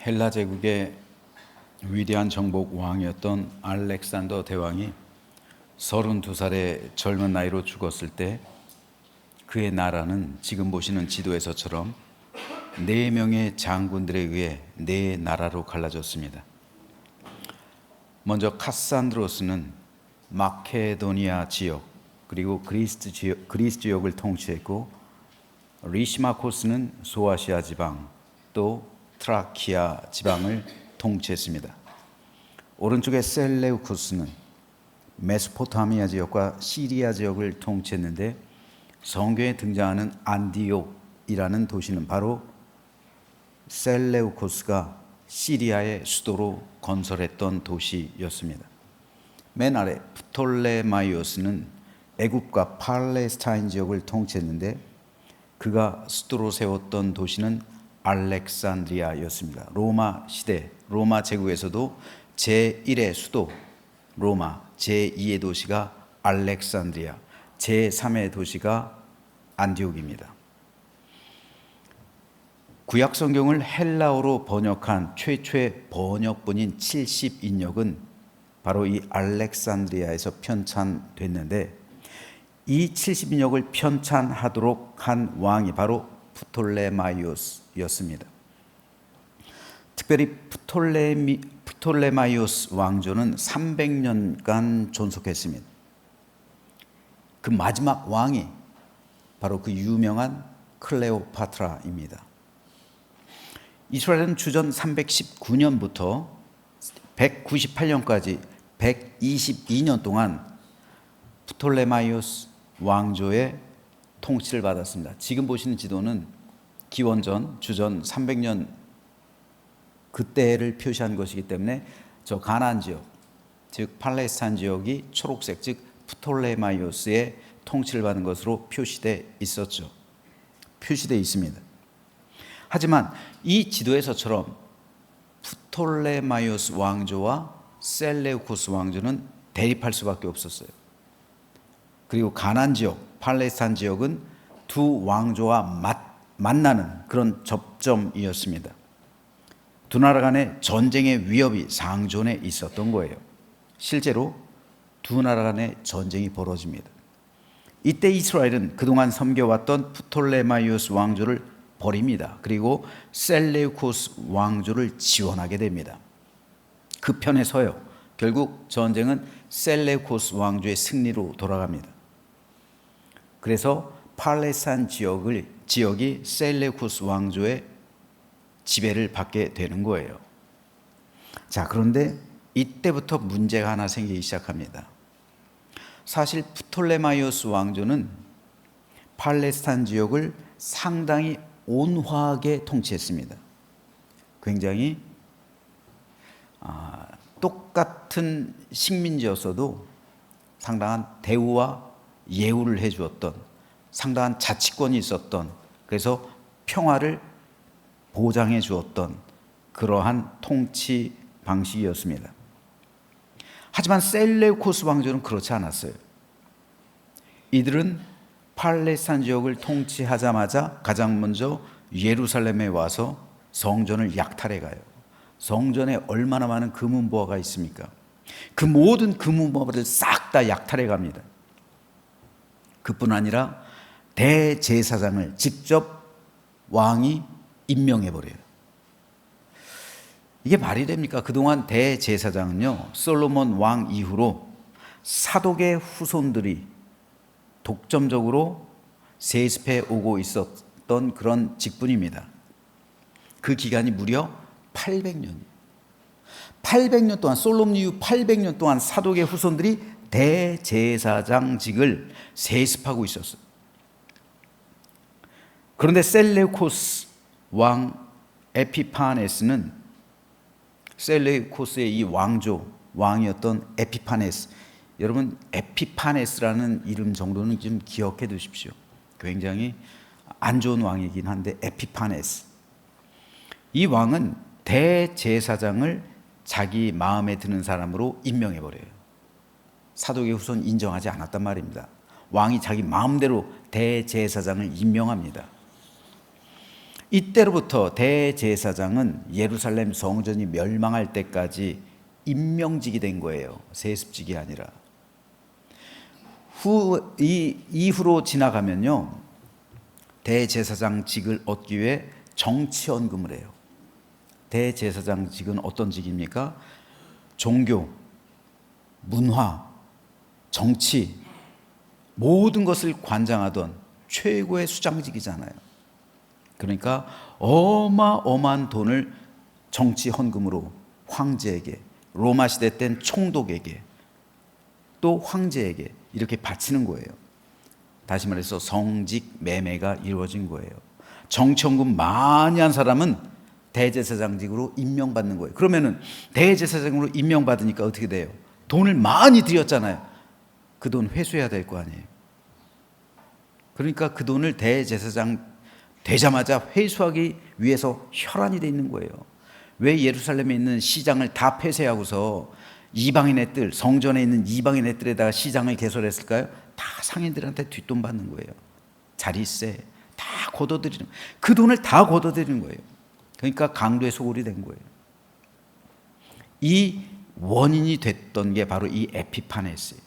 헬라 제국의 위대한 정복 왕이었던 알렉산더 대왕이 32살의 젊은 나이로 죽었을 때 그의 나라는 지금 보시는 지도에서처럼 4명의 장군들에 의해 4나라로 갈라졌습니다. 먼저 카산드로스는 마케도니아 지역 그리고 그리스 지역을 통치했고, 리시마코스는 소아시아 지방 또 트라키아 지방을 통치했습니다. 오른쪽의 셀레우쿠스는 메소포타미아 지역과 시리아 지역을 통치했는데, 성경에 등장하는 안디옥이라는 도시는 바로 셀레우코스가 시리아의 수도로 건설했던 도시였습니다. 맨 아래 프톨레마이오스는 애굽과 팔레스타인 지역을 통치했는데, 그가 수도로 세웠던 도시는 알렉산드리아였습니다. 로마 시대, 로마 제국에서도 제1의 수도 로마, 제2의 도시가 알렉산드리아, 제3의 도시가 안디옥입니다. 구약 성경을 헬라어로 번역한 최초의 번역본인 70인역은 바로 이 알렉산드리아에서 편찬됐는데, 이 70인역을 편찬하도록 한 왕이 바로 프톨레마이오스였습니다. 특별히 프톨레마이오스 왕조는 300년간 존속했습니다. 그 마지막 왕이 바로 그 유명한 클레오파트라입니다. 이스라엘은 주전 319년부터 198년까지 122년 동안 프톨레마이오스 왕조의 통치를 받았습니다. 지금 보시는 지도는 기원전 주전 300년 그때를 표시한 것이기 때문에 저 가나안 지역, 즉 팔레스타인 지역이 초록색, 즉 프톨레마이오스의 통치를 받은 것으로 표시되어 있습니다. 하지만 이 지도에서처럼 프톨레마이오스 왕조와 셀레우코스 왕조는 대립할 수밖에 없었어요. 그리고 가나안 지역, 팔레스타인 지역은 두 왕조와 만나는 그런 접점이었습니다. 두 나라 간의 전쟁의 위협이 상존해 있었던 거예요. 실제로 두 나라 간의 전쟁이 벌어집니다. 이때 이스라엘은 그동안 섬겨왔던 프톨레마이오스 왕조를 버립니다. 그리고 셀레우코스 왕조를 지원하게 됩니다. 그 편에 서요. 결국 전쟁은 셀레우코스 왕조의 승리로 돌아갑니다. 그래서 팔레스타인 지역이 셀레우코스 왕조의 지배를 받게 되는 거예요. 자, 그런데 이때부터 문제가 하나 생기기 시작합니다. 사실 프톨레마이오스 왕조는 팔레스타인 지역을 상당히 온화하게 통치했습니다. 굉장히 똑같은 식민지였어도 상당한 대우와 예우를 해주었던, 상당한 자치권이 있었던, 그래서 평화를 보장해 주었던 그러한 통치 방식이었습니다. 하지만 셀레우코스 왕조는 그렇지 않았어요. 이들은 팔레스타인 지역을 통치하자마자 가장 먼저 예루살렘에 와서 성전을 약탈해 가요. 성전에 얼마나 많은 금은보화가 있습니까? 그 모든 금은보화를 싹 다 약탈해 갑니다. 그뿐 아니라 대제사장을 직접 왕이 임명해 버려요. 이게 말이 됩니까? 그동안 대제사장은요, 솔로몬 왕 이후로 사독의 후손들이 독점적으로 세습해 오고 있었던 그런 직분입니다. 그 기간이 무려 800년. 800년 동안, 솔로몬 이후 800년 동안 사독의 후손들이 대제사장직을 세습하고 있었어요. 그런데 셀레우코스 왕 에피파네스는, 셀레우코스의 이 왕이었던 에피파네스, 여러분 에피파네스라는 이름 정도는 좀 기억해 두십시오. 굉장히 안 좋은 왕이긴 한데, 에피파네스, 이 왕은 대제사장을 자기 마음에 드는 사람으로 임명해 버려요. 사독의 후손 인정하지 않았단 말입니다. 왕이 자기 마음대로 대제사장을 임명합니다. 이때로부터 대제사장은 예루살렘 성전이 멸망할 때까지 임명직이 된 거예요. 세습직이 아니라. 이후로 지나가면요, 대제사장직을 얻기 위해 정치헌금을 해요. 대제사장직은 어떤 직입니까? 종교, 문화, 정치, 모든 것을 관장하던 최고의 수장직이잖아요. 그러니까 어마어마한 돈을 정치 헌금으로 황제에게, 로마 시대 땐 총독에게, 또 황제에게 이렇게 바치는 거예요. 다시 말해서 성직 매매가 이루어진 거예요. 정치 헌금 많이 한 사람은 대제사장직으로 임명받는 거예요. 그러면은 대제사장으로 임명받으니까 어떻게 돼요? 돈을 많이 들였잖아요. 그 돈 회수해야 될 거 아니에요. 그러니까 그 돈을 대제사장 되자마자 회수하기 위해서 혈안이 돼 있는 거예요. 왜 예루살렘에 있는 시장을 다 폐쇄하고서 이방인의 뜰, 성전에 있는 이방인의 뜰에다가 시장을 개설했을까요? 다 상인들한테 뒷돈 받는 거예요. 자리세 다 걷어들이는, 그 돈을 다 걷어들이는 거예요. 그러니까 강도의 소굴이 된 거예요. 이 원인이 됐던 게 바로 이 에피파네스예요.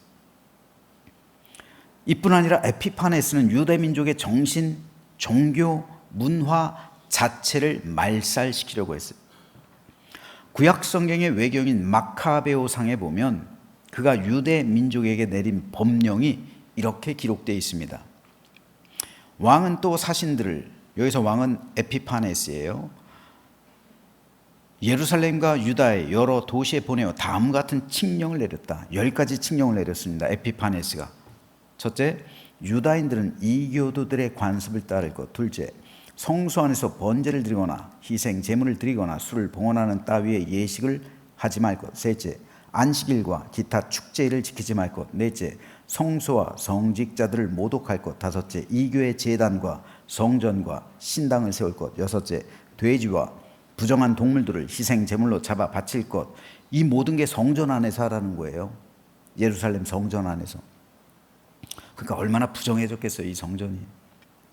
이뿐 아니라 에피파네스는 유대 민족의 정신, 종교, 문화 자체를 말살시키려고 했어요. 구약 성경의 외경인 마카베오상에 보면 그가 유대 민족에게 내린 법령이 이렇게 기록되어 있습니다. 왕은 또 사신들을, 여기서 왕은 에피파네스예요, 예루살렘과 유다의 여러 도시에 보내어 다음과 같은 칙령을 내렸다. 10가지 칙령을 내렸습니다. 에피파네스가. 첫째, 유다인들은 이교도들의 관습을 따를 것. 둘째, 성소 안에서 번제를 드리거나 희생 제물을 드리거나 술을 봉헌하는 따위의 예식을 하지 말 것. 셋째, 안식일과 기타 축제일을 지키지 말 것. 넷째, 성소와 성직자들을 모독할 것. 다섯째, 이교의 제단과 성전과 신당을 세울 것. 여섯째, 돼지와 부정한 동물들을 희생 제물로 잡아 바칠 것. 이 모든 게 성전 안에서 하라는 거예요. 예루살렘 성전 안에서. 그러니까 얼마나 부정해졌겠어요, 이 성전이.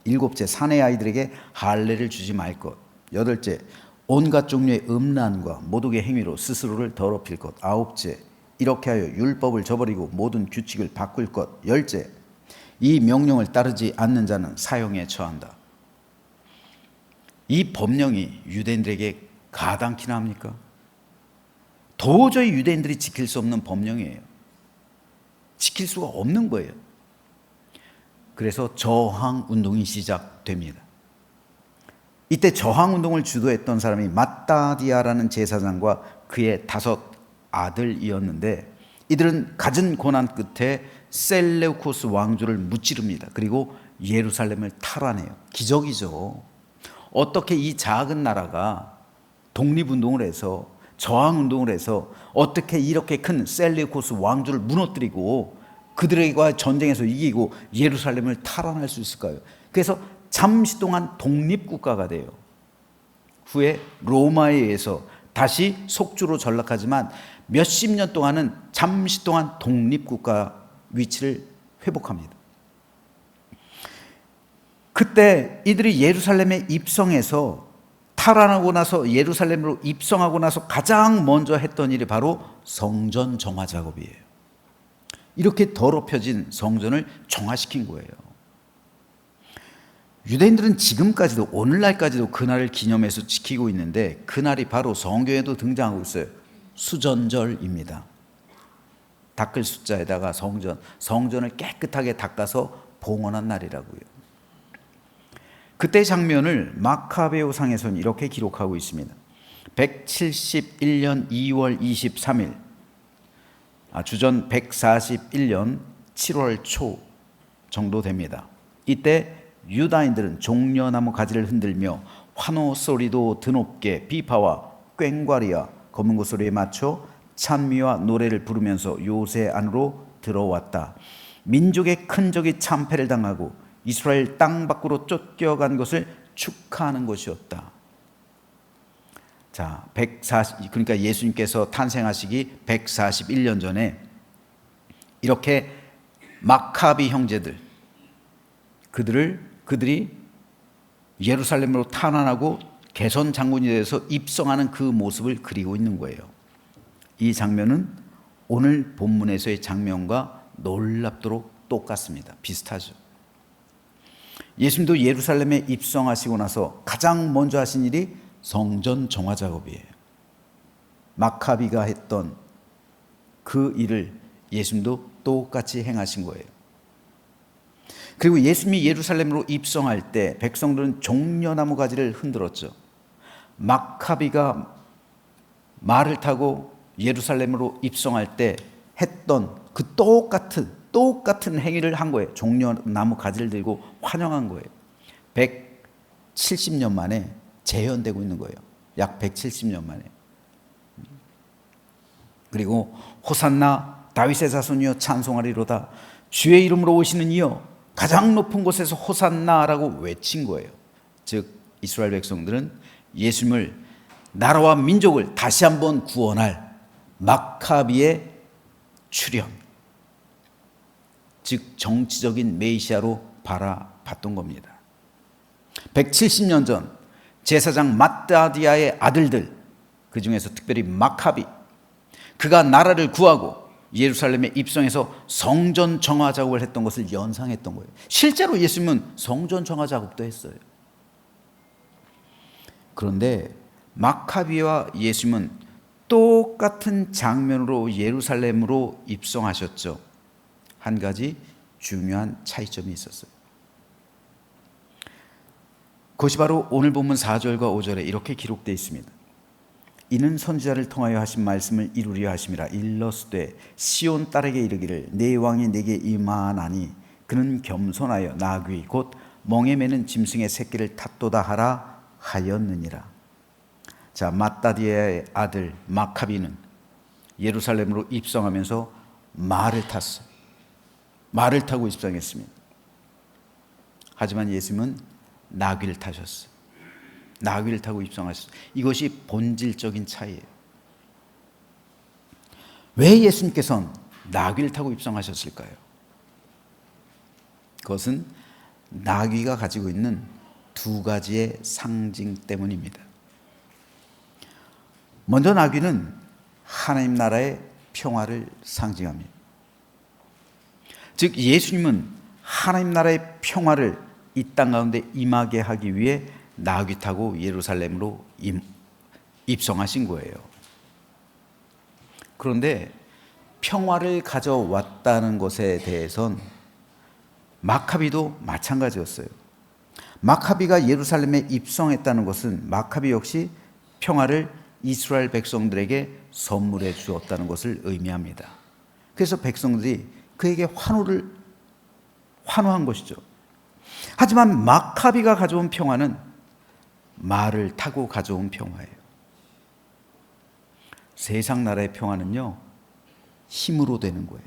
일곱째, 사내 아이들에게 할례를 주지 말 것. 여덟째, 온갖 종류의 음란과 모독의 행위로 스스로를 더럽힐 것. 아홉째, 이렇게 하여 율법을 저버리고 모든 규칙을 바꿀 것. 열째, 이 명령을 따르지 않는 자는 사형에 처한다. 이 법령이 유대인들에게 가당키나 합니까? 도저히 유대인들이 지킬 수 없는 법령이에요. 지킬 수가 없는 거예요. 그래서 저항운동이 시작됩니다. 이때 저항운동을 주도했던 사람이 마따디아라는 제사장과 그의 5 아들이었는데, 이들은 갖은 고난 끝에 셀레우코스 왕조를 무찌릅니다. 그리고 예루살렘을 탈환해요. 기적이죠. 어떻게 이 작은 나라가 독립운동을 해서, 저항운동을 해서 어떻게 이렇게 큰 셀레우코스 왕조를 무너뜨리고 그들과 전쟁에서 이기고 예루살렘을 탈환할 수 있을까요? 그래서 잠시 동안 독립국가가 돼요. 후에 로마에 의해서 다시 속주로 전락하지만 몇십 년 동안은 잠시 동안 독립국가 위치를 회복합니다. 그때 이들이 예루살렘에 입성해서, 탈환하고 나서 예루살렘으로 입성하고 나서 가장 먼저 했던 일이 바로 성전 정화 작업이에요. 이렇게 더럽혀진 성전을 정화시킨 거예요. 유대인들은 지금까지도, 오늘날까지도 그날을 기념해서 지키고 있는데, 그날이 바로 성경에도 등장하고 있어요. 수전절입니다. 닦을 숫자에다가 성전을 깨끗하게 닦아서 봉헌한 날이라고요. 그때 장면을 마카베오상에서는 이렇게 기록하고 있습니다. 171년 2월 23일, 주전 141년 7월 초 정도 됩니다. 이때 유다인들은 종려나무 가지를 흔들며 환호 소리도 드높게 비파와 꽹과리와 검은고 소리에 맞춰 찬미와 노래를 부르면서 요새 안으로 들어왔다. 민족의 큰 적이 참패를 당하고 이스라엘 땅 밖으로 쫓겨간 것을 축하하는 것이었다. 자, 그러니까 예수님께서 탄생하시기 141년 전에 이렇게 마카비 형제들, 그들이 예루살렘으로 탄환하고 개선 장군이 되어서 입성하는 그 모습을 그리고 있는 거예요. 이 장면은 오늘 본문에서의 장면과 놀랍도록 똑같습니다. 비슷하죠. 예수님도 예루살렘에 입성하시고 나서 가장 먼저 하신 일이 성전 정화 작업이에요. 마카비가 했던 그 일을 예수님도 똑같이 행하신 거예요. 그리고 예수님이 예루살렘으로 입성할 때 백성들은 종려나무 가지를 흔들었죠. 마카비가 말을 타고 예루살렘으로 입성할 때 했던 그 똑같은 행위를 한 거예요. 종려나무 가지를 들고 환영한 거예요. 170년 만에 재현되고 있는 거예요. 약 170년 만에. 그리고 호산나 다윗의 자손이여 찬송하리로다. 주의 이름으로 오시는 이여 가장 높은 곳에서 호산나라고 외친 거예요. 즉 이스라엘 백성들은 예수님을 나라와 민족을 다시 한번 구원할 마카비의 출현, 즉 정치적인 메시아로 바라봤던 겁니다. 170년 전 제사장 마따디아의 아들들, 그 중에서 특별히 마카비, 그가 나라를 구하고 예루살렘에 입성해서 성전 정화 작업을 했던 것을 연상했던 거예요. 실제로 예수님은 성전 정화 작업도 했어요. 그런데 마카비와 예수님은 똑같은 장면으로 예루살렘으로 입성하셨죠. 한 가지 중요한 차이점이 있었어요. 그것이 바로 오늘 본문 4절과 5절에 이렇게 기록되어 있습니다. 이는 선지자를 통하여 하신 말씀을 이루려 하심이라. 일러스되 시온 딸에게 이르기를 내 왕이 내게 임하나니 그는 겸손하여 나귀 곧 멍에 매는 짐승의 새끼를 탓도다 하라 하였느니라. 자, 마따디아의 아들 마카비는 예루살렘으로 입성하면서 말을 탔어요. 말을 타고 입성했습니다. 하지만 예수님은 나귀를 타셨어요. 나귀를 타고 입성하셨어요. 이것이 본질적인 차이예요. 왜 예수님께서는 나귀를 타고 입성하셨을까요? 그것은 나귀가 가지고 있는 두 가지의 상징 때문입니다. 먼저 나귀는 하나님 나라의 평화를 상징합니다. 즉 예수님은 하나님 나라의 평화를 이 땅 가운데 임하게 하기 위해 나귀 타고 예루살렘으로 입성하신 거예요. 그런데 평화를 가져왔다는 것에 대해선 마카비도 마찬가지였어요. 마카비가 예루살렘에 입성했다는 것은 마카비 역시 평화를 이스라엘 백성들에게 선물해 주었다는 것을 의미합니다. 그래서 백성들이 그에게 환호한 것이죠. 하지만 마카비가 가져온 평화는 말을 타고 가져온 평화예요. 세상 나라의 평화는요, 힘으로 되는 거예요.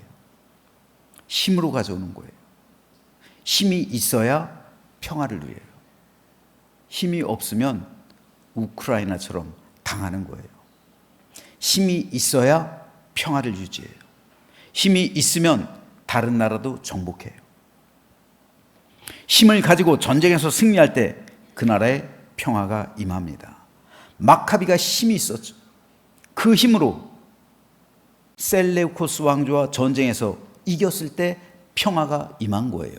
힘으로 가져오는 거예요. 힘이 있어야 평화를 누려요. 힘이 없으면 우크라이나처럼 당하는 거예요. 힘이 있어야 평화를 유지해요. 힘이 있으면 다른 나라도 정복해요. 힘을 가지고 전쟁에서 승리할 때 그 나라에 평화가 임합니다. 마카비가 힘이 있었죠. 그 힘으로 셀레우코스 왕조와 전쟁에서 이겼을 때 평화가 임한 거예요.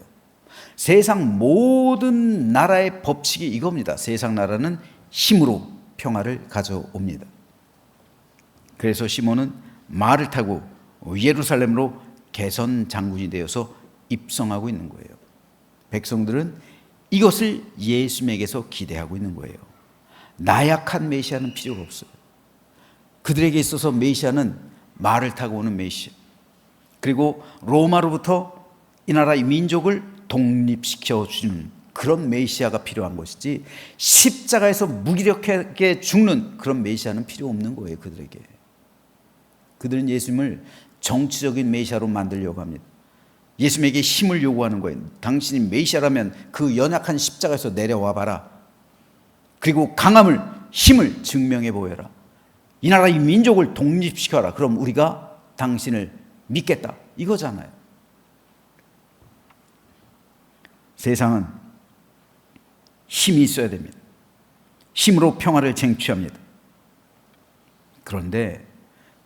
세상 모든 나라의 법칙이 이겁니다. 세상 나라는 힘으로 평화를 가져옵니다. 그래서 시몬은 말을 타고 예루살렘으로 개선 장군이 되어서 입성하고 있는 거예요. 백성들은 이것을 예수님에게서 기대하고 있는 거예요. 나약한 메시아는 필요가 없어요. 그들에게 있어서 메시아는 말을 타고 오는 메시아, 그리고 로마로부터 이 나라의 민족을 독립시켜 주는 그런 메시아가 필요한 것이지, 십자가에서 무기력하게 죽는 그런 메시아는 필요 없는 거예요. 그들에게. 그들은 예수님을 정치적인 메시아로 만들려고 합니다. 예수님에게 힘을 요구하는 거예요. 당신이 메시아라면 그 연약한 십자가에서 내려와 봐라. 그리고 강함을, 힘을 증명해 보여라. 이 나라의 민족을 독립시켜라. 그럼 우리가 당신을 믿겠다. 이거잖아요. 힘이 있어야 됩니다. 힘으로 평화를 쟁취합니다. 그런데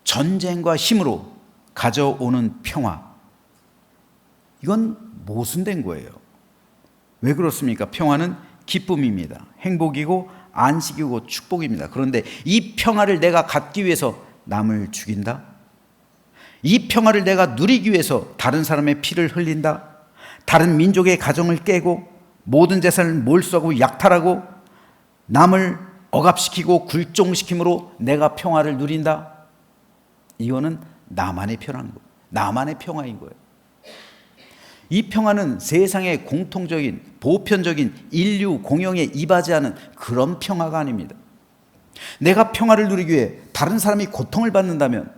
전쟁과 힘으로 가져오는 평화, 이건 모순된 거예요. 왜 그렇습니까? 평화는 기쁨입니다. 행복이고 안식이고 축복입니다. 그런데 이 평화를 내가 갖기 위해서 남을 죽인다? 이 평화를 내가 누리기 위해서 다른 사람의 피를 흘린다? 다른 민족의 가정을 깨고 모든 재산을 몰수하고 약탈하고 남을 억압시키고 굴종시킴으로 내가 평화를 누린다? 이거는 나만의 평화인 거예요. 이 평화는 세상의 공통적인 보편적인 인류 공용에 이바지 않은 그런 평화가 아닙니다. 내가 평화를 누리기 위해 다른 사람이 고통을 받는다면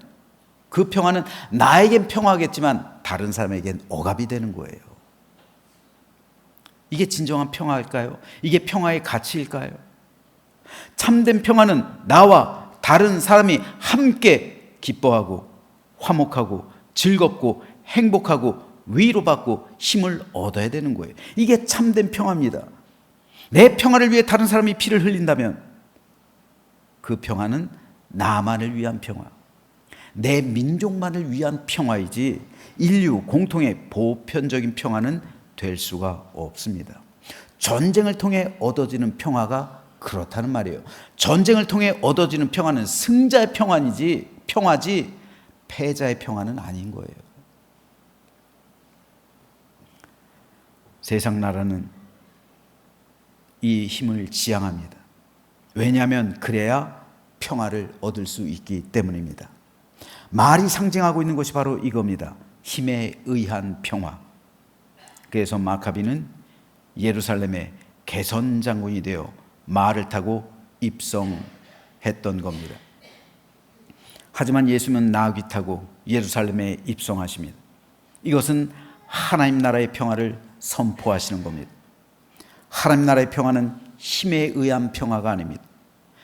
그 평화는 나에겐 평화겠지만 다른 사람에겐 억압이 되는 거예요. 이게 진정한 평화일까요? 이게 평화의 가치일까요? 참된 평화는 나와 다른 사람이 함께 기뻐하고 화목하고 즐겁고 행복하고 위로받고 힘을 얻어야 되는 거예요. 이게 참된 평화입니다. 내 평화를 위해 다른 사람이 피를 흘린다면 그 평화는 나만을 위한 평화, 내 민족만을 위한 평화이지 인류 공통의 보편적인 평화는 될 수가 없습니다. 전쟁을 통해 얻어지는 평화가 그렇다는 말이에요. 전쟁을 통해 얻어지는 평화는 승자의 평화지 패자의 평화는 아닌 거예요. 세상 나라는 이 힘을 지향합니다. 왜냐하면 그래야 평화를 얻을 수 있기 때문입니다. 말이 상징하고 있는 것이 바로 이겁니다. 힘에 의한 평화. 그래서 마카비는 예루살렘의 개선 장군이 되어 말을 타고 입성했던 겁니다. 하지만 예수님은 나귀 타고 예루살렘에 입성하십니다. 이것은 하나님 나라의 평화를 선포하시는 겁니다. 하나님 나라의 평화는 힘에 의한 평화가 아닙니다.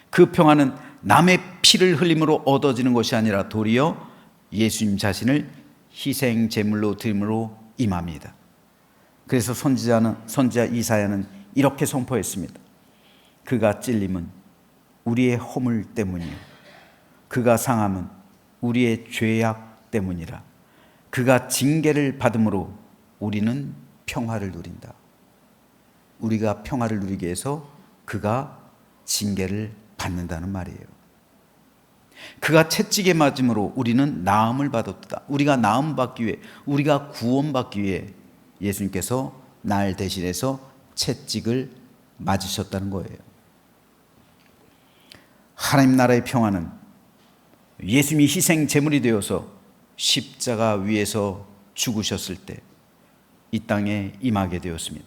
그 평화는 남의 피를 흘림으로 얻어지는 것이 아니라 도리어 예수님 자신을 희생 제물로 드림으로 임합니다. 그래서 선지자 이사야는 이렇게 선포했습니다. 그가 찔림은 우리의 허물 때문이요 그가 상함은 우리의 죄악 때문이라. 그가 징계를 받음으로 우리는 평화를 누린다. 우리가 평화를 누리기 위해서 그가 징계를 받는다는 말이에요. 그가 채찍에 맞음으로 우리는 나음을 받았다. 우리가 나음 받기 위해, 우리가 구원받기 위해 예수님께서 날 대신해서 채찍을 맞으셨다는 거예요. 하나님 나라의 평화는 예수님이 희생 제물이 되어서 십자가 위에서 죽으셨을 때 이 땅에 임하게 되었습니다.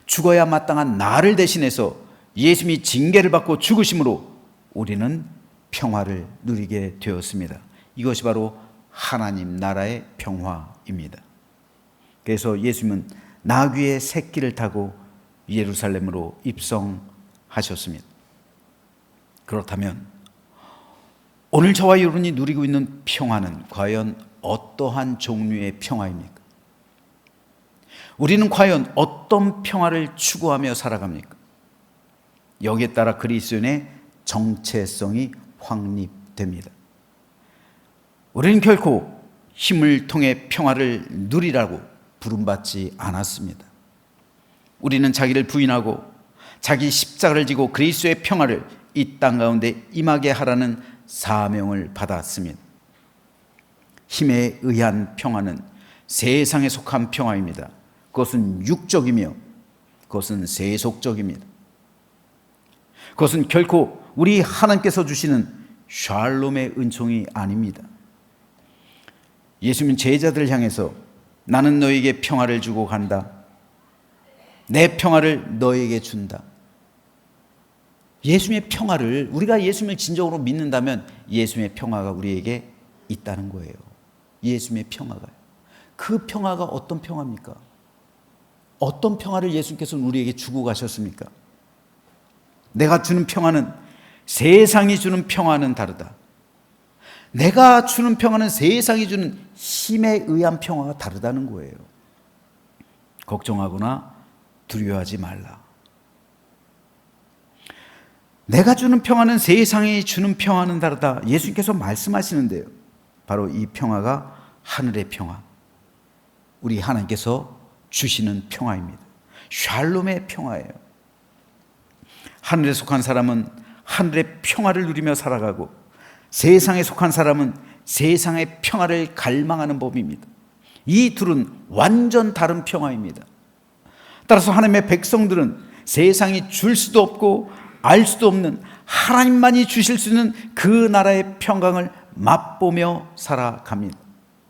죽어야 마땅한 나를 대신해서 예수님이 징계를 받고 죽으심으로 우리는 평화를 누리게 되었습니다. 이것이 바로 하나님 나라의 평화입니다. 그래서 예수님은 나귀의 새끼를 타고 예루살렘으로 입성하셨습니다. 그렇다면 오늘 저와 여러분이 누리고 있는 평화는 과연 어떠한 종류의 평화입니까? 우리는 과연 어떤 평화를 추구하며 살아갑니까? 여기에 따라 그리스도인의 정체성이 확립됩니다. 우리는 결코 힘을 통해 평화를 누리라고 부름받지 않았습니다. 우리는 자기를 부인하고 자기 십자가를 지고 그리스도의 평화를 이 땅 가운데 임하게 하라는 사명을 받았습니다. 힘에 의한 평화는 세상에 속한 평화입니다. 그것은 육적이며 그것은 세속적입니다. 그것은 결코 우리 하나님께서 주시는 샬롬의 은총이 아닙니다. 예수님은 제자들을 향해서 나는 너에게 평화를 주고 간다. 내 평화를 너에게 준다. 예수님의 평화를, 우리가 예수님을 진정으로 믿는다면 예수님의 평화가 우리에게 있다는 거예요. 예수님의 평화가. 그 평화가 어떤 평화입니까? 어떤 평화를 예수님께서는 우리에게 주고 가셨습니까? 내가 주는 평화는 세상이 주는 평화는 다르다. 내가 주는 평화는 세상이 주는 힘에 의한 평화가 다르다는 거예요. 걱정하거나 두려워하지 말라. 내가 주는 평화는 세상이 주는 평화는 다르다. 예수님께서 말씀하시는데요. 바로 이 평화가 하늘의 평화, 우리 하나님께서 주시는 평화입니다. 샬롬의 평화예요. 하늘에 속한 사람은 하늘의 평화를 누리며 살아가고, 세상에 속한 사람은 세상의 평화를 갈망하는 법입니다. 이 둘은 완전 다른 평화입니다. 따라서 하나님의 백성들은 세상이 줄 수도 없고 알 수도 없는, 하나님만이 주실 수 있는 그 나라의 평강을 맛보며 살아갑니다.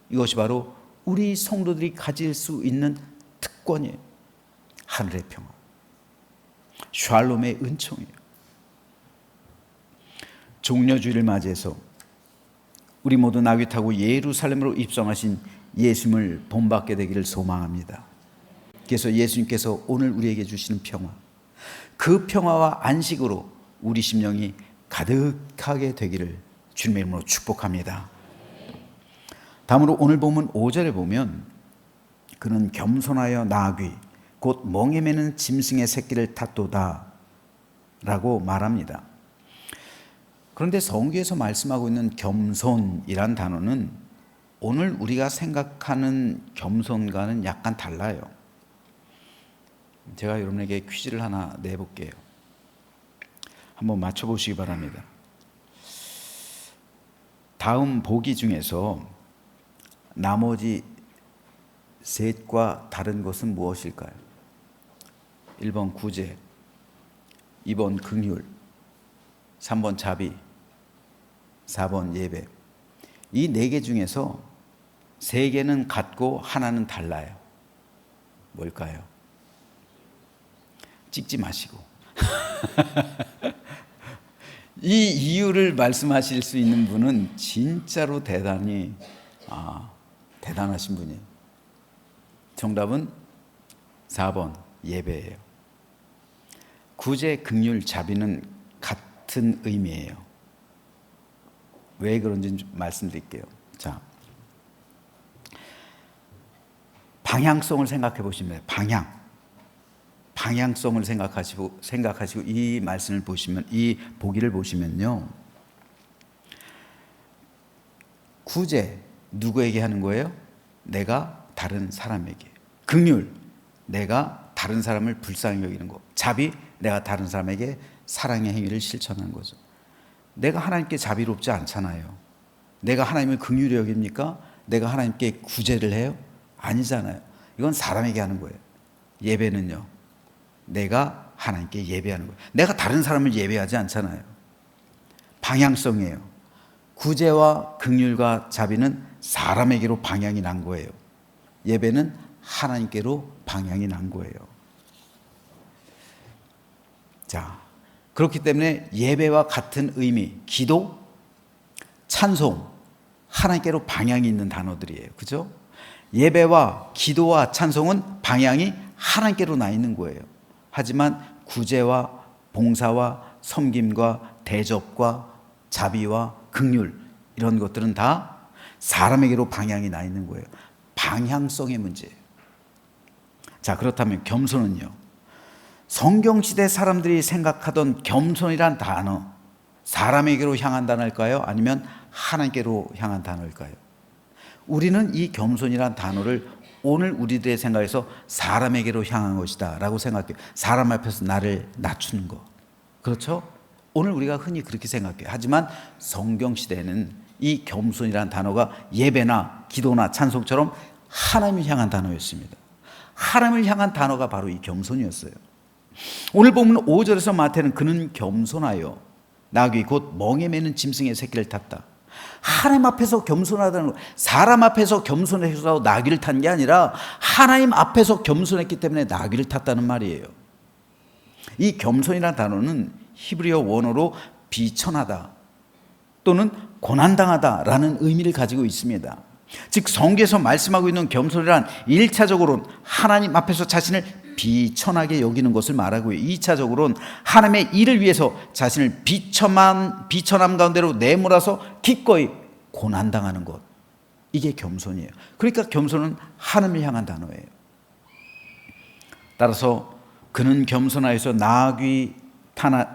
이것이 바로 우리 성도들이 가질 수 있는 특권이에요. 하늘의 평화, 샬롬의 은총이에요. 종려주일을 맞이해서 우리 모두 나귀 타고 예루살렘으로 입성하신 예수님을 본받게 되기를 소망합니다. 그래서 예수님께서 오늘 우리에게 주시는 평화, 그 평화와 안식으로 우리 심령이 가득하게 되기를 주님의 이름으로 축복합니다. 다음으로 오늘 본문 5절에 보면 그는 겸손하여 나귀 곧 멍에 매는 짐승의 새끼를 탔도다 라고 말합니다. 그런데 성경에서 말씀하고 있는 겸손이란 단어는 오늘 우리가 생각하는 겸손과는 약간 달라요. 제가 여러분에게 퀴즈를 하나 내볼게요. 한번 맞춰보시기 바랍니다. 다음 보기 중에서 나머지 셋과 다른 것은 무엇일까요? 1번 구제, 2번 긍휼, 3번 자비, 4번 예배. 이 네 개 중에서 세 개는 같고 하나는 달라요. 뭘까요? 찍지 마시고 이 이유를 말씀하실 수 있는 분은 진짜로 대단하신 분이에요. 정답은 4번 예배예요. 구제, 긍휼, 자비는 같은 의미예요. 왜 그런지 좀 말씀드릴게요. 자, 방향성을 생각해 보시면 방향성을 생각하시고 이 말씀을 보시면, 이 보기를 보시면요, 구제 누구에게 하는 거예요? 내가 다른 사람에게. 긍휼, 내가 다른 사람을 불쌍히 여기는 거. 자비, 내가 다른 사람에게 사랑의 행위를 실천하는 거죠. 내가 하나님께 자비롭지 않잖아요. 내가 하나님을 긍휼히 여깁니까? 내가 하나님께 구제를 해요? 아니잖아요. 이건 사람에게 하는 거예요. 예배는요, 내가 하나님께 예배하는 거예요. 내가 다른 사람을 예배하지 않잖아요. 방향성이에요. 구제와 긍휼과 자비는 사람에게로 방향이 난 거예요. 예배는 하나님께로 방향이 난 거예요. 자, 그렇기 때문에 예배와 같은 의미, 기도, 찬송, 하나님께로 방향이 있는 단어들이에요. 그죠? 예배와 기도와 찬송은 방향이 하나님께로 나 있는 거예요. 하지만 구제와 봉사와 섬김과 대접과 자비와 긍휼, 이런 것들은 다 사람에게로 방향이 나 있는 거예요. 방향성의 문제예요. 자, 그렇다면 겸손은요, 성경시대 사람들이 생각하던 겸손이란 단어, 사람에게로 향한 단어일까요? 아니면 하나님께로 향한 단어일까요? 우리는 이 겸손이란 단어를 오늘 우리들의 생각에서 사람에게로 향한 것이다 라고 생각해요. 사람 앞에서 나를 낮추는 거, 그렇죠? 오늘 우리가 흔히 그렇게 생각해요. 하지만 성경시대에는 이 겸손이란 단어가 예배나 기도나 찬송처럼 하나님을 향한 단어였습니다. 하나님을 향한 단어가 바로 이 겸손이었어요. 오늘 보면 5절에서 마태는 그는 겸손하여 나귀 곧 멍에 매는 짐승의 새끼를 탔다. 하나님 앞에서 겸손하다는 거, 사람 앞에서 겸손해서 나귀를 탄 게 아니라 하나님 앞에서 겸손했기 때문에 나귀를 탔다는 말이에요. 이 겸손이라는 단어는 히브리어 원어로 비천하다 또는 고난당하다라는 의미를 가지고 있습니다. 즉 성경에서 말씀하고 있는 겸손이란 1차적으로는 하나님 앞에서 자신을 비천하게 여기는 것을 말하고요, 2차적으로는 하나님의 일을 위해서 자신을 비천함 가운데로 내몰아서 기꺼이 고난당하는 것, 이게 겸손이에요. 그러니까 겸손은 하나님을 향한 단어예요. 따라서 그는 겸손하여서 나귀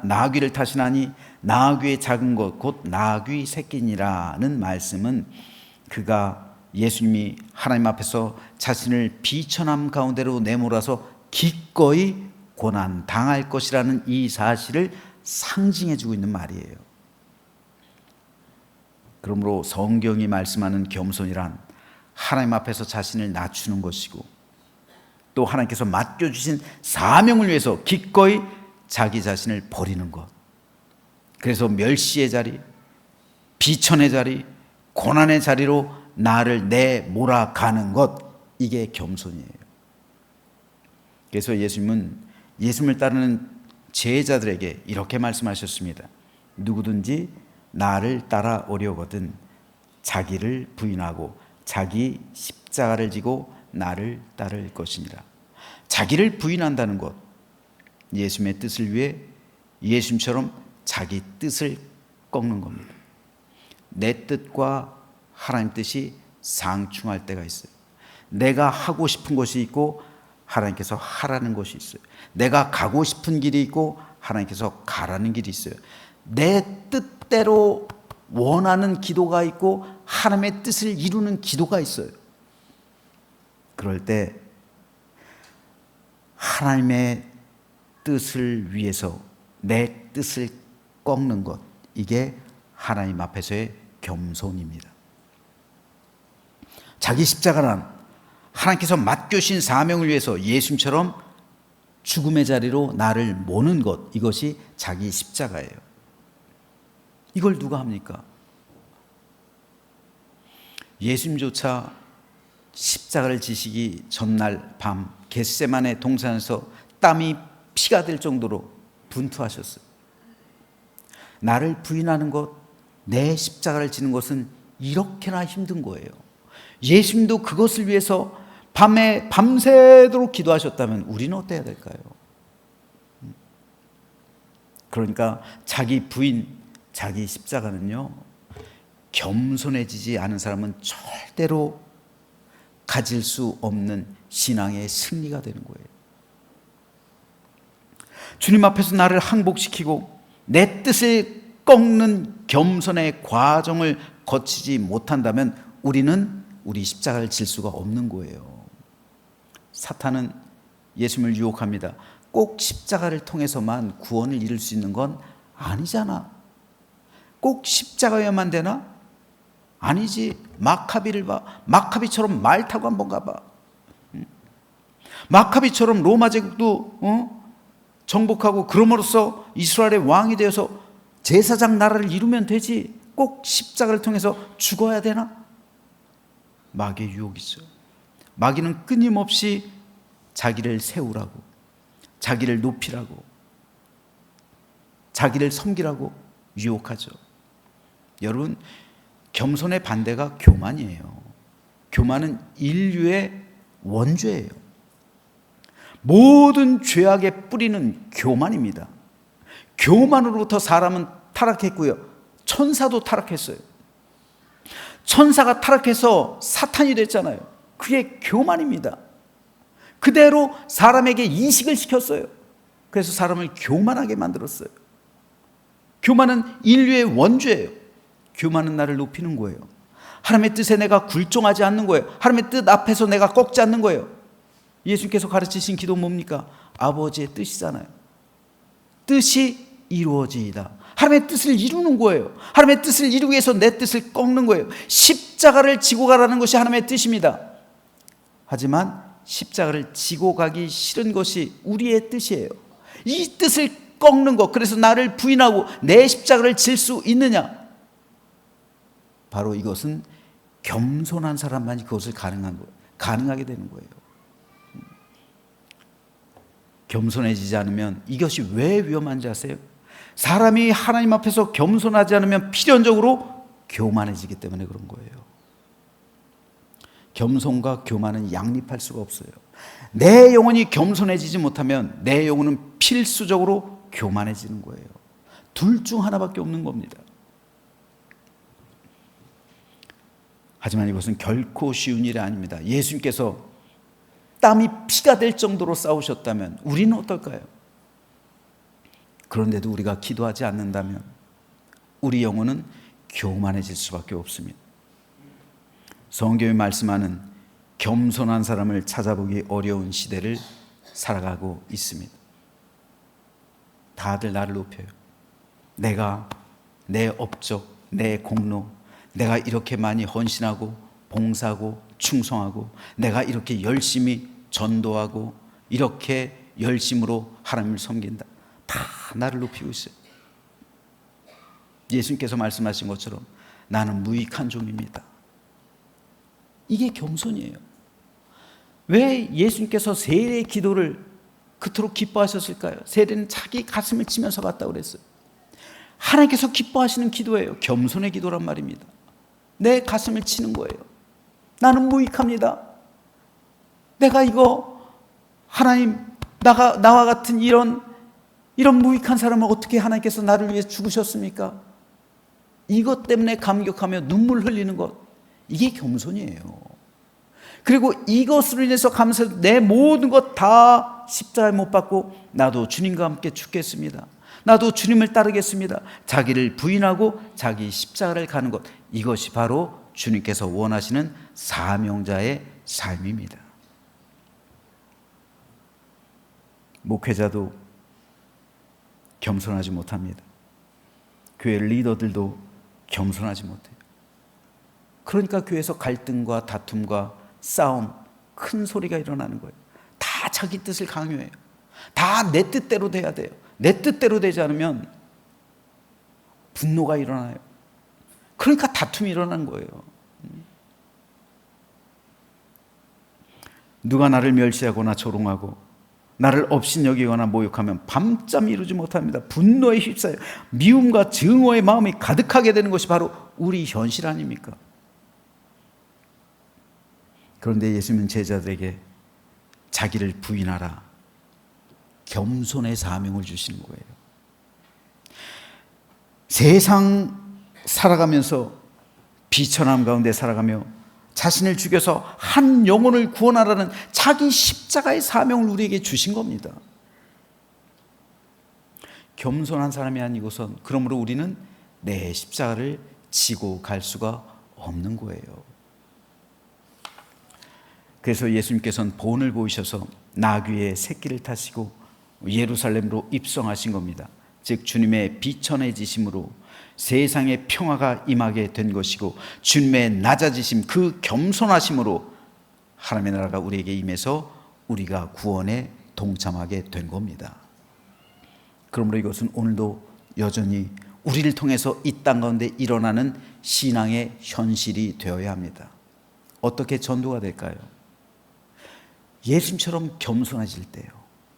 나귀를 타시나니 나귀의 작은 것 곧 나귀 새끼니라는 말씀은 그가 예수님이 하나님 앞에서 자신을 비천함 가운데로 내몰아서 기꺼이 고난 당할 것이라는 이 사실을 상징해 주고 있는 말이에요. 그러므로 성경이 말씀하는 겸손이란 하나님 앞에서 자신을 낮추는 것이고, 또 하나님께서 맡겨주신 사명을 위해서 기꺼이 자기 자신을 버리는 것. 그래서 멸시의 자리, 비천의 자리, 고난의 자리로 나를 내몰아가는 것, 이게 겸손이에요. 그래서 예수님을 따르는 제자들에게 이렇게 말씀하셨습니다. 누구든지 나를 따라오려거든 자기를 부인하고 자기 십자가를 지고 나를 따를 것이니라. 자기를 부인한다는 것, 예수님의 뜻을 위해 예수님처럼 자기 뜻을 꺾는 겁니다. 내 뜻과 하나님 뜻이 상충할 때가 있어요. 내가 하고 싶은 것이 있고 하나님께서 하라는 것이 있어요. 내가 가고 싶은 길이 있고 하나님께서 가라는 길이 있어요. 내 뜻대로 원하는 기도가 있고 하나님의 뜻을 이루는 기도가 있어요. 그럴 때 하나님의 뜻을 위해서 내 뜻을 꺾는 것, 이게 하나님 앞에서의 겸손입니다. 자기 십자가란 하나님께서 맡겨주신 사명을 위해서 예수님처럼 죽음의 자리로 나를 모는 것, 이것이 자기 십자가예요. 이걸 누가 합니까? 예수님조차 십자가를 지시기 전날 밤 겟세마네 동산에서 땀이 피가 될 정도로 분투하셨어요. 나를 부인하는 것, 내 십자가를 지는 것은 이렇게나 힘든 거예요. 예수님도 그것을 위해서 밤에 밤새도록 기도하셨다면 우리는 어때야 될까요? 그러니까 자기 부인, 자기 십자가는요, 겸손해지지 않은 사람은 절대로 가질 수 없는 신앙의 승리가 되는 거예요. 주님 앞에서 나를 항복시키고 내 뜻을 꺾는 겸손의 과정을 거치지 못한다면 우리는 우리 십자가를 질 수가 없는 거예요. 사탄은 예수님을 유혹합니다. 꼭 십자가를 통해서만 구원을 이룰 수 있는 건 아니잖아. 꼭 십자가여야만 되나? 아니지. 마카비를 봐. 마카비처럼 말 타고 한번 가봐. 마카비처럼 로마 제국도 정복하고 그럼으로써 이스라엘의 왕이 되어서 제사장 나라를 이루면 되지. 꼭 십자가를 통해서 죽어야 되나? 마귀의 유혹이 있어요. 마귀는 끊임없이 자기를 세우라고, 자기를 높이라고, 자기를 섬기라고 유혹하죠. 여러분, 겸손의 반대가 교만이에요. 교만은 인류의 원죄예요. 모든 죄악의 뿌리는 교만입니다. 교만으로부터 사람은 타락했고요, 천사도 타락했어요. 천사가 타락해서 사탄이 됐잖아요. 그게 교만입니다. 그대로 사람에게 인식을 시켰어요. 그래서 사람을 교만하게 만들었어요. 교만은 인류의 원죄예요. 교만은 나를 높이는 거예요. 하나님의 뜻에 내가 굴종하지 않는 거예요. 하나님의 뜻 앞에서 내가 꺾지 않는 거예요. 예수님께서 가르치신 기도 뭡니까? 아버지의 뜻이잖아요. 뜻이 이루어지이다. 하나님의 뜻을 이루는 거예요. 하나님의 뜻을 이루기 위해서 내 뜻을 꺾는 거예요. 십자가를 지고 가라는 것이 하나님의 뜻입니다. 하지만 십자가를 지고 가기 싫은 것이 우리의 뜻이에요. 이 뜻을 꺾는 것, 그래서 나를 부인하고 내 십자가를 질 수 있느냐? 바로 이것은 겸손한 사람만이 그것을 가능하게 되는 거예요. 겸손해지지 않으면 이것이 왜 위험한지 아세요? 사람이 하나님 앞에서 겸손하지 않으면 필연적으로 교만해지기 때문에 그런 거예요. 겸손과 교만은 양립할 수가 없어요. 내 영혼이 겸손해지지 못하면 내 영혼은 필수적으로 교만해지는 거예요. 둘 중 하나밖에 없는 겁니다. 하지만 이것은 결코 쉬운 일이 아닙니다. 예수님께서 땀이 피가 될 정도로 싸우셨다면 우리는 어떨까요? 그런데도 우리가 기도하지 않는다면 우리 영혼은 교만해질 수밖에 없습니다. 성경이 말씀하는 겸손한 사람을 찾아보기 어려운 시대를 살아가고 있습니다. 다들 나를 높여요. 내가 내 업적, 내 공로, 내가 이렇게 많이 헌신하고 봉사하고 충성하고 내가 이렇게 열심히 전도하고 이렇게 열심으로 하나님을 섬긴다. 다 나를 높이고 있어요. 예수님께서 말씀하신 것처럼 나는 무익한 종입니다. 이게 겸손이에요. 왜 예수님께서 세례 기도를 그토록 기뻐하셨을까요? 세례는 자기 가슴을 치면서 갔다고 그랬어요. 하나님께서 기뻐하시는 기도예요. 겸손의 기도란 말입니다. 내 가슴을 치는 거예요. 나는 무익합니다. 내가 이거 하나님 나와 같은 이런 무익한 사람을 어떻게 하나님께서 나를 위해 죽으셨습니까? 이것 때문에 감격하며 눈물 흘리는 것, 이게 겸손이에요. 그리고 이것으로 인해서 감사해서 내 모든 것 다 십자가에 못 박고 나도 주님과 함께 죽겠습니다. 나도 주님을 따르겠습니다. 자기를 부인하고 자기 십자가를 가는 것, 이것이 바로 주님께서 원하시는 사명자의 삶입니다. 목회자도 겸손하지 못합니다. 교회 리더들도 겸손하지 못해요. 그러니까 교회에서 갈등과 다툼과 싸움, 큰 소리가 일어나는 거예요. 다 자기 뜻을 강요해요. 다 내 뜻대로 돼야 돼요. 내 뜻대로 되지 않으면 분노가 일어나요. 그러니까 다툼이 일어나는 거예요. 누가 나를 멸시하거나 조롱하고 나를 업신여기거나 모욕하면 밤잠 이루지 못합니다. 분노에 휩싸여 미움과 증오의 마음이 가득하게 되는 것이 바로 우리 현실 아닙니까? 그런데 예수님은 제자들에게 자기를 부인하라, 겸손의 사명을 주시는 거예요. 세상 살아가면서 비천함 가운데 살아가며 자신을 죽여서 한 영혼을 구원하라는 자기 십자가의 사명을 우리에게 주신 겁니다. 겸손한 사람이 아니고선 그러므로 우리는 내 십자가를 지고 갈 수가 없는 거예요. 그래서 예수님께서는 본을 보이셔서 나귀의 새끼를 타시고 예루살렘으로 입성하신 겁니다. 즉 주님의 비천해지심으로 세상의 평화가 임하게 된 것이고 주님의 낮아지심, 그 겸손하심으로 하나님의 나라가 우리에게 임해서 우리가 구원에 동참하게 된 겁니다. 그러므로 이것은 오늘도 여전히 우리를 통해서 이 땅 가운데 일어나는 신앙의 현실이 되어야 합니다. 어떻게 전도가 될까요? 예수님처럼 겸손해질 때요,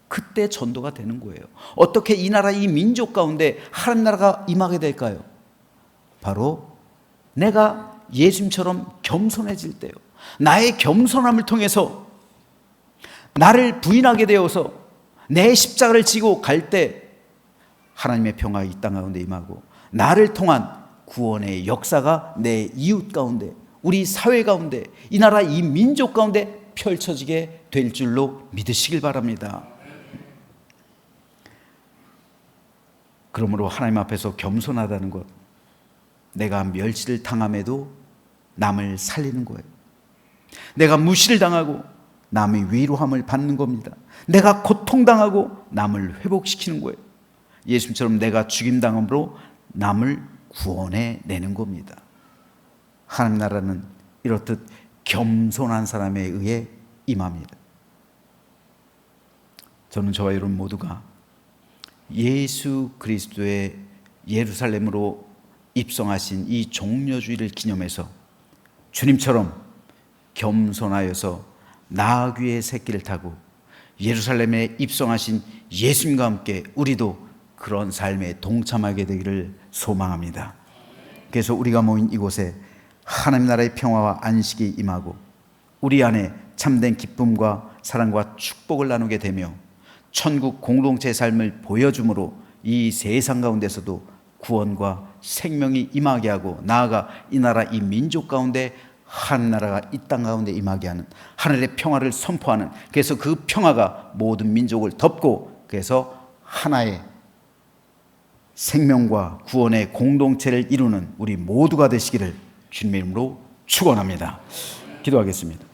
그때 전도가 되는 거예요. 어떻게 이 나라, 이 민족 가운데 하나님 나라가 임하게 될까요? 바로 내가 예수님처럼 겸손해질 때요, 나의 겸손함을 통해서 나를 부인하게 되어서 내 십자가를 지고 갈 때 하나님의 평화가 이 땅 가운데 임하고 나를 통한 구원의 역사가 내 이웃 가운데, 우리 사회 가운데, 이 나라, 이 민족 가운데 펼쳐지게 될 줄로 믿으시길 바랍니다. 그러므로 하나님 앞에서 겸손하다는 것, 내가 멸시를 당함에도 남을 살리는 거예요. 내가 무시를 당하고 남의 위로함을 받는 겁니다. 내가 고통당하고 남을 회복시키는 거예요. 예수님처럼 내가 죽임당함으로 남을 구원해 내는 겁니다. 하나님 나라는 이렇듯 겸손한 사람에 의해 임합니다. 저는 저와 여러분 모두가 예수 그리스도의 예루살렘으로 입성하신 이 종려주의를 기념해서 주님처럼 겸손하여서 나귀의 새끼를 타고 예루살렘에 입성하신 예수님과 함께 우리도 그런 삶에 동참하게 되기를 소망합니다. 그래서 우리가 모인 이곳에 하나님 나라의 평화와 안식이 임하고 우리 안에 참된 기쁨과 사랑과 축복을 나누게 되며 천국 공동체의 삶을 보여줌으로 이 세상 가운데서도 구원과 생명이 임하게 하고, 나아가 이 나라, 이 민족 가운데 하나님 나라가 이 땅 가운데 임하게 하는, 하늘의 평화를 선포하는, 그래서 그 평화가 모든 민족을 덮고 그래서 하나의 생명과 구원의 공동체를 이루는 우리 모두가 되시기를 주님의 이름으로 축원합니다. 기도하겠습니다.